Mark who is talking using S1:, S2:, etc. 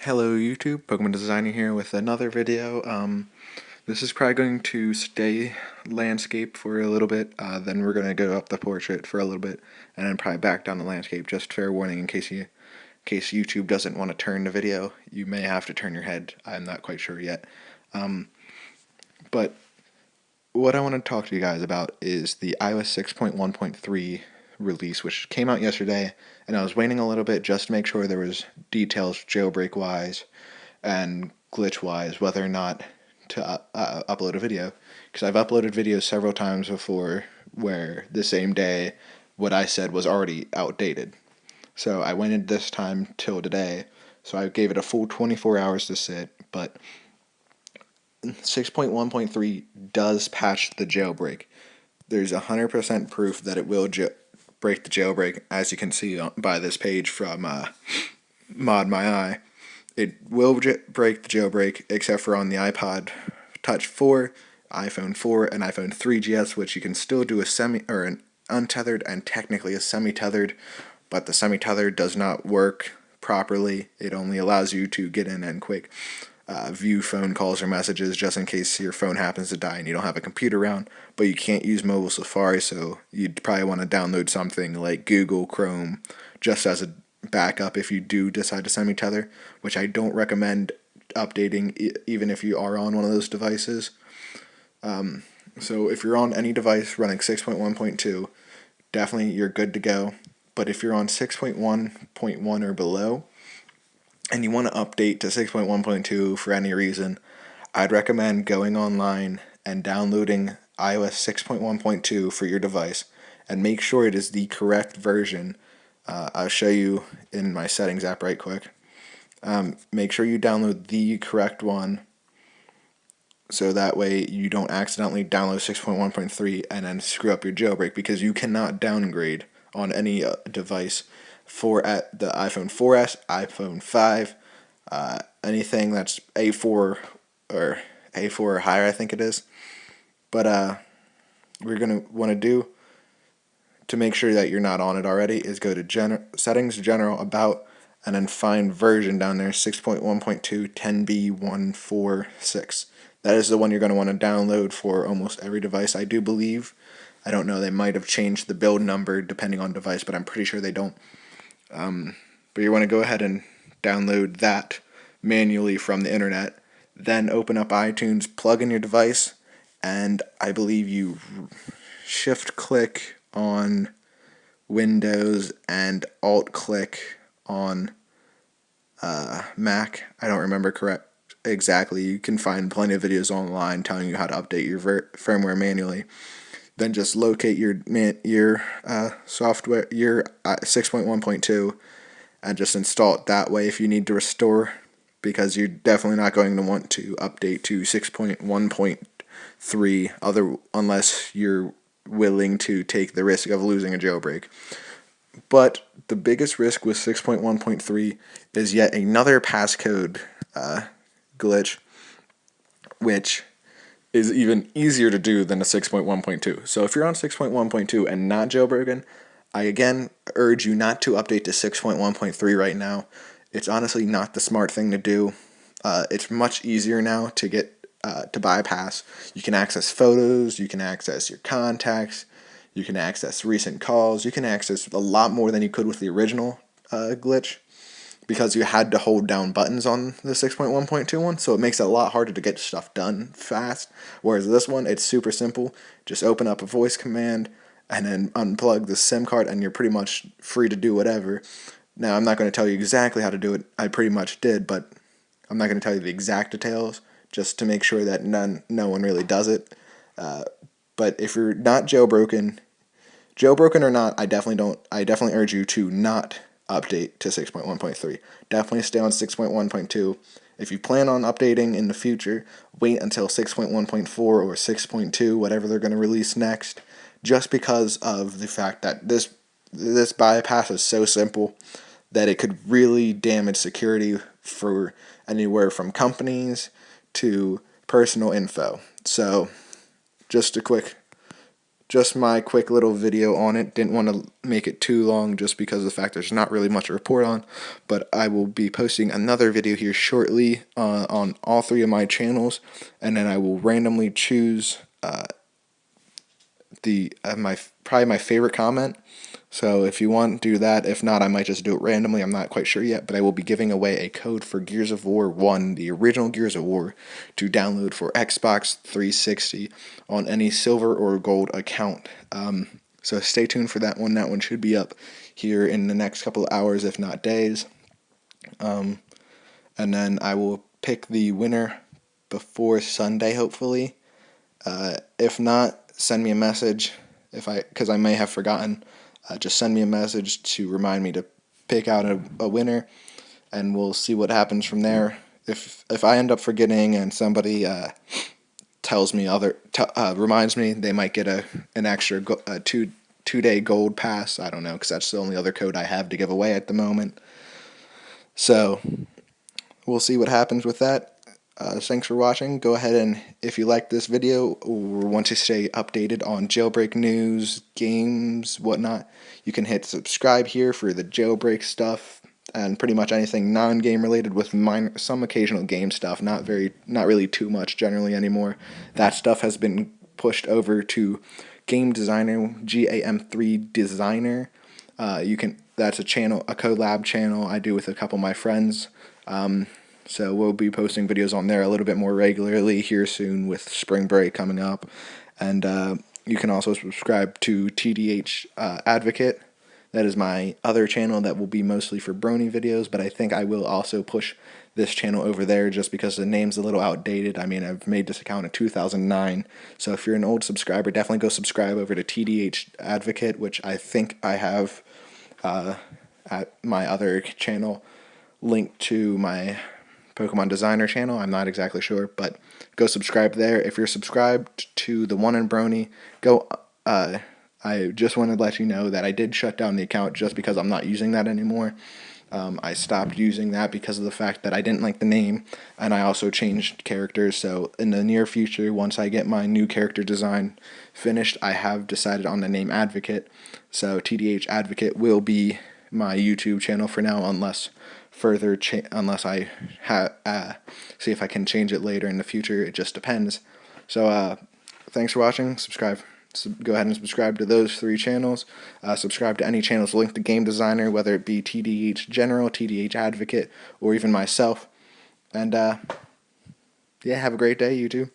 S1: Hello YouTube, Pokemon Designer here with another video. This is probably going to stay landscape for a little bit, then we're going to go up the portrait for a little bit, and then probably back down the landscape. Just fair warning in case YouTube doesn't want to turn the video. You may have to turn your head, I'm not quite sure yet. But what I want to talk to you guys about is the iOS 6.1.3 release, which came out yesterday, and I was waiting a little bit just to make sure there was details jailbreak wise and glitch wise whether or not to upload a video, because I've uploaded videos several times before where the same day what I said was already outdated. So I waited this time till today, so I gave it a full 24 hours to sit, but 6.1.3 does patch the jailbreak. There's 100% proof that it will break the jailbreak, as you can see by this page from Mod My Eye. It will break the jailbreak, except for on the iPod Touch 4, iPhone 4, and iPhone 3GS, which you can still do an untethered and technically a semi-tethered, but the semi-tethered does not work properly. It only allows you to get in and quick view phone calls or messages just in case your phone happens to die and you don't have a computer around, but you can't use mobile Safari, so you'd probably want to download something like Google Chrome just as a backup if you do decide to semi-tether, which I don't recommend updating even if you are on one of those devices. So if you're on any device running 6.1.2, definitely you're good to go. But if you're on 6.1.1 or below, and you want to update to 6.1.2 for any reason, I'd recommend going online and downloading iOS 6.1.2 for your device, and make sure it is the correct version. I'll show you in my settings app right quick. Make sure you download the correct one, so that way you don't accidentally download 6.1.3 and then screw up your jailbreak, because you cannot downgrade on any device for at the iPhone 4S, iPhone 5, anything that's A4 or higher, I think it is. But we're going to want to do to make sure that you're not on it already is go to Settings, General, About, and then find version down there, 6.1.2 10B146. That is the one you're going to want to download for almost every device, I do believe. I don't know, they might have changed the build number depending on device, but I'm pretty sure they don't. But you want to go ahead and download that manually from the internet, then open up iTunes, plug in your device, and I believe you shift click on Windows and alt click on Mac. I don't remember exactly. You can find plenty of videos online telling you how to update your firmware manually. Then just locate your software, your 6.1.2, and just install it that way if you need to restore, because you're definitely not going to want to update to 6.1.3 unless you're willing to take the risk of losing a jailbreak. But the biggest risk with 6.1.3 is yet another passcode glitch, which is even easier to do than a 6.1.2. So if you're on 6.1.2 and not jailbroken, I again urge you not to update to 6.1.3 right now. It's honestly not the smart thing to do. It's much easier now to get to bypass. You can access photos, you can access your contacts, you can access recent calls, you can access a lot more than you could with the original glitch, because you had to hold down buttons on the 6.1.2 one, so it makes it a lot harder to get stuff done fast. Whereas this one, it's super simple. Just open up a voice command and then unplug the SIM card, and you're pretty much free to do whatever. Now, I'm not going to tell you exactly how to do it. I pretty much did, but I'm not going to tell you the exact details, just to make sure that no one really does it. But if you're not jailbroken or not, I definitely urge you to not update to 6.1.3. Definitely stay on 6.1.2. If you plan on updating in the future, wait until 6.1.4 or 6.2, whatever they're going to release next, just because of the fact that this bypass is so simple that it could really damage security for anywhere from companies to personal info. So just a quick just my quick little video on it. Didn't want to make it too long just because of the fact there's not really much to report on, but I will be posting another video here shortly on all three of my channels, and then I will randomly choose probably my favorite comment. So if you want, do that. If not, I might just do it randomly. I'm not quite sure yet, but I will be giving away a code for Gears of War 1, the original Gears of War, to download for Xbox 360 on any silver or gold account. So stay tuned for that one. That one should be up here in the next couple of hours, if not days. And then I will pick the winner before Sunday, hopefully. If not, send me a message because I may have forgotten. Just send me a message to remind me to pick out a winner, and we'll see what happens from there. If I end up forgetting and somebody tells me reminds me, they might get an extra two-day gold pass. I don't know, because that's the only other code I have to give away at the moment. So we'll see what happens with that. Thanks for watching. Go ahead and, if you like this video or want to stay updated on jailbreak news, games, whatnot, you can hit subscribe here for the jailbreak stuff and pretty much anything non-game related, with some occasional game stuff. Not really too much generally anymore. That stuff has been pushed over to Game Designer, GAM3 Designer. That's a collab channel I do with a couple of my friends. So we'll be posting videos on there a little bit more regularly here soon with spring break coming up. And you can also subscribe to TDH Advocate. That is my other channel that will be mostly for Brony videos, but I think I will also push this channel over there just because the name's a little outdated. I mean, I've made this account in 2009, so if you're an old subscriber, definitely go subscribe over to TDH Advocate, which I think I have at my other channel linked to my Pokemon Designer channel. I'm not exactly sure, but go subscribe there. If you're subscribed to the one in Brony, I just wanted to let you know that I did shut down the account just because I'm not using that anymore. I stopped using that because of the fact that I didn't like the name, and I also changed characters. So in the near future, once I get my new character design finished, I have decided on the name Advocate. So TDH Advocate will be my YouTube channel for now, unless I see if I can change it later in the future. It just depends. So thanks for watching. Go ahead and subscribe to those three channels. Subscribe to any channels linked to Game Designer, whether it be TDH General, TDH Advocate, or even myself. And yeah, have a great day, YouTube.